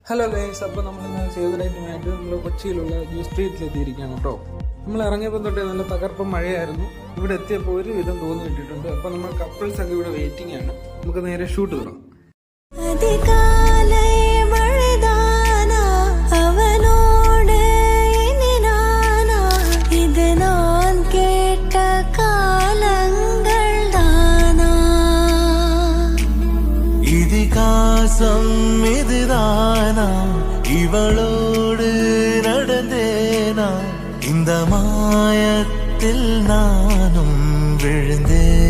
Hello guys, അപ്പോൾ നമ്മളിന്ന് സേവനായിട്ടുമായിട്ട് നമ്മൾ കൊച്ചിയിലുള്ള ജ്യൂസ് സ്ട്രീറ്റിലെത്തിയിരിക്കുകയാണ് കേട്ടോ. നമ്മൾ ഇറങ്ങിയപ്പോൾ തൊട്ടേ നല്ല തകർപ്പം മഴയായിരുന്നു. ഇവിടെ എത്തിയപ്പോൾ ഒരുവിധം തോന്നി കിട്ടിയിട്ടുണ്ട്. അപ്പോൾ നമ്മൾ കപ്പിൾസ് ഒക്കെ ഇവിടെ വെയിറ്റിംഗ് ആണ്. നമുക്ക് നേരെ ഷൂട്ട് തുടങ്ങാം. இதுதானா இவளோடு நடந்தேனா இந்த மாயத்தில் நானும் விழுந்தேன்.